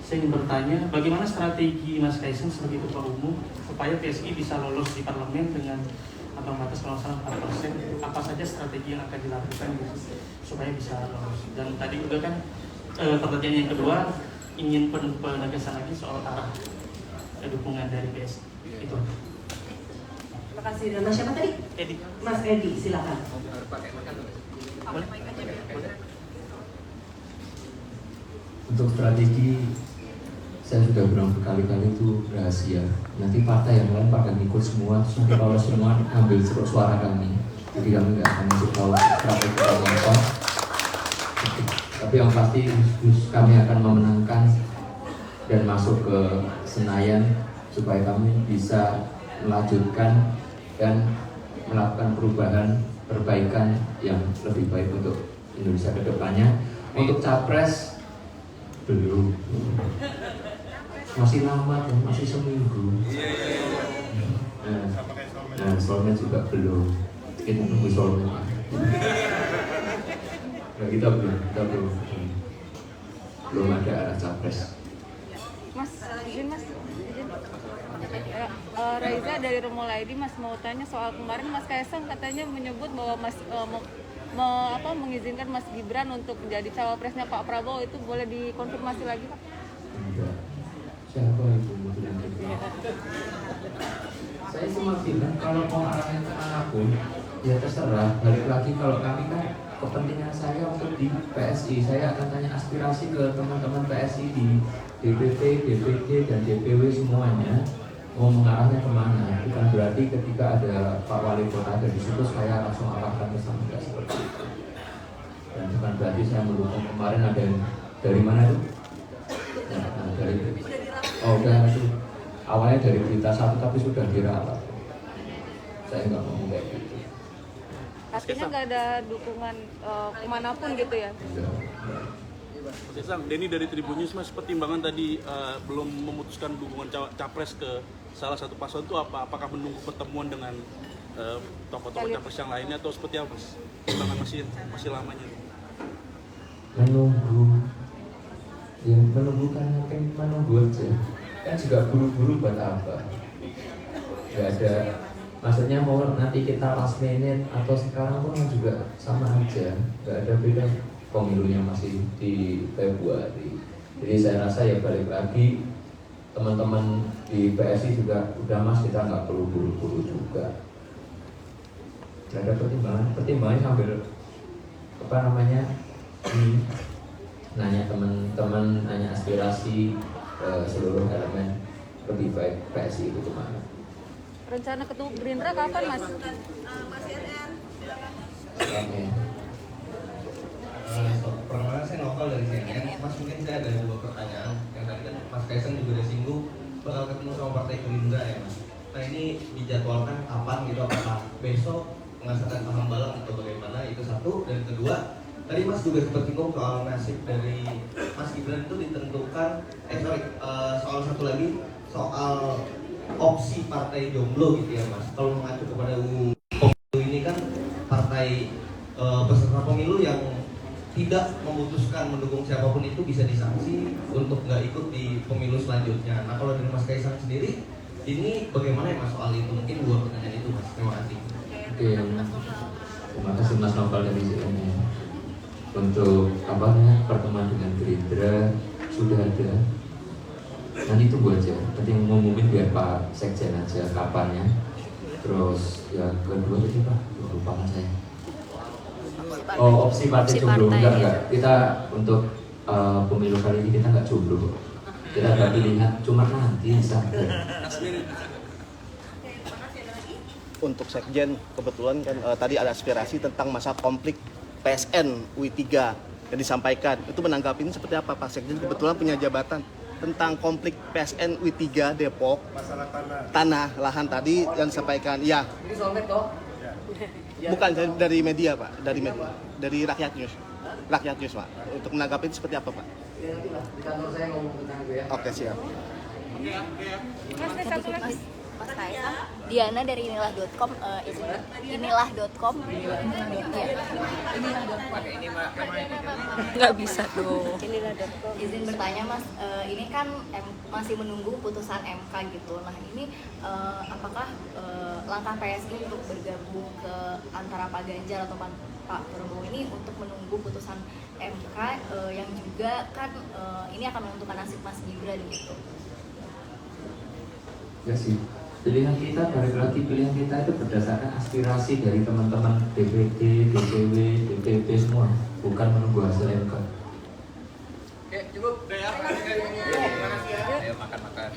Saya ingin bertanya, bagaimana strategi Mas Kaisang sebagai Ketua Umum supaya PSI bisa lolos di parlemen dengan ambang batas kalau salah 4%? Apa saja strategi yang akan dilakukan gitu, supaya bisa lolos? Dan tadi juga kan pertanyaan yang kedua, ingin penegasan lagi soal arah dukungan dari PSI. Itu. Terima kasih. Dan Mas siapa tadi? Edi. Mas Edi, silakan. Untuk strategi, saya sudah bilang berkali-kali itu rahasia. Nanti partai yang lain pada ngikut semua, nanti kalau semua ambil suara kami. Jadi kami nggak akan masuk tahu strategi apa. Tapi yang pasti kami akan memenangkan dan masuk ke Senayan supaya kami bisa melanjutkan dan melakukan perbaikan yang lebih baik untuk Indonesia ke depannya. Untuk capres belum, masih lama kan, masih seminggu. Nah, soalnya juga belum, kita tunggu soalnya. Nah, kita belum ada arah capres. Mas, izin Mas, Reza dari Rumulaidi, Mas mau tanya soal kemarin Mas Kaisang katanya menyebut bahwa Mas mengizinkan Mas Gibran untuk menjadi cawapresnya Pak Prabowo, itu boleh dikonfirmasi lagi Pak? Enggak. Siapa itu bilang gitu? Saya cuma bilang kalau mau arahnya ke manapun, ya terserah. Balik lagi kalau kami kan kepentingan saya untuk di PSI, saya akan tanya aspirasi ke teman-teman PSI di DPP, DPD, dan DPW semuanya mau mengarahnya kemana. Bukan berarti ketika ada Pak Wali Kota ada di situ saya langsung arahkan ke sana, tidak seperti itu. Dan bukan berarti saya mendukung. Kemarin ada yang dari mana itu? Dari udah itu awalnya dari berita satu tapi sudah diralat. Saya nggak ngomong kayak gitu. Artinya nggak ada dukungan kemanapun gitu ya? Mas Kaisang, Denny dari Tribun News, Mas, pertimbangan tadi belum memutuskan dukungan capres ke salah satu paslon itu apa? Apakah menunggu pertemuan dengan tokoh-tokoh capres yang lainnya atau seperti apa, Mas? Pertimbangan masih lamanya? Menunggu kan menunggu aja. Kan juga buru-buru buat apa? Gak ada. Maksudnya mau nanti kita last minute atau sekarang pun juga sama aja. Gak ada beda. Pemilunya masih di Februari. Jadi saya rasa ya balik lagi teman-teman di PSI juga udah Mas, kita nggak perlu buru-buru juga. Gak ada pertimbangan sambil nanya teman-teman, nanya aspirasi seluruh elemen lebih baik PSI itu kemana. Rencana ketemu Gerindra kapan Mas? Mas RR. Pertama saya Novel dari CNN. Mas, mungkin saya ada dua pertanyaan. Yang tadi kan Mas Kaisang juga udah singgung bakal ketemu sama Partai Gerindra ya Mas. Nah ini dijadwalkan kapan gitu, apakah besok mengesahkan paham balang atau bagaimana, itu satu. Dan kedua, tadi Mas juga sempat singgung soal nasib dari Mas Gibran itu ditentukan, soal satu lagi soal opsi partai jomblo gitu ya Mas. Kalau mengacu kepada UU Pemilu ini kan partai peserta pemilu yang tidak memutuskan mendukung siapapun itu bisa disanksi untuk nggak ikut di pemilu selanjutnya. Nah kalau dari Mas Kaisang sendiri, ini bagaimana ya Mas soal itu? Mungkin dua pertanyaan itu Mas. Terima kasih. Oke, terima kasih Mas Novel dari CNN. Untuk pertemuan dengan Gerindra sudah ada. Nanti tunggu aja. Nanti ngumumin biar Pak Sekjen aja kapannya. Terus yang kedua tadi Pak, lupa kan saya. Oh, opsi partai jomblo enggak. Kita untuk pemilu kali ini kita nggak jomblo. Kita ada pilihan, cuma nanti sampai. Untuk Sekjen kebetulan kan tadi ada aspirasi tentang masa konflik PSN UI3 yang disampaikan. Itu menanggapi ini seperti apa Pak Sekjen? Kebetulan punya jabatan tentang konflik PSN UI3 Depok. Masalah tanah lahan tadi yang disampaikan. Ya. Ini soalnya toh? Bukan dari media Pak, dari Rakyat News. Rakyat News Pak. Untuk menanggapi itu seperti apa Pak? Ya nanti lah, di kantor saya ngomong tentang itu ya. Oke, siap. Mas, satu lagi. Mas Kaisang. Diana dari inilah.com. Inilah.com. Nggak bisa dong. Izin bertanya Mas, ini kan masih menunggu putusan MK gitu. Nah ini apakah langkah PSI untuk bergabung ke antara Pak Ganjar atau Pak Prabowo ini untuk menunggu putusan MK yang juga kan ini akan menentukan nasib Mas Gibran gitu? Ya sih, pilihan kita balik lagi, pilihan kita itu berdasarkan aspirasi dari teman-teman DPD, DPW, DPP semua, bukan menunggu hasil MK. Oke, cukup. Udah ya. Ayo makan-makan.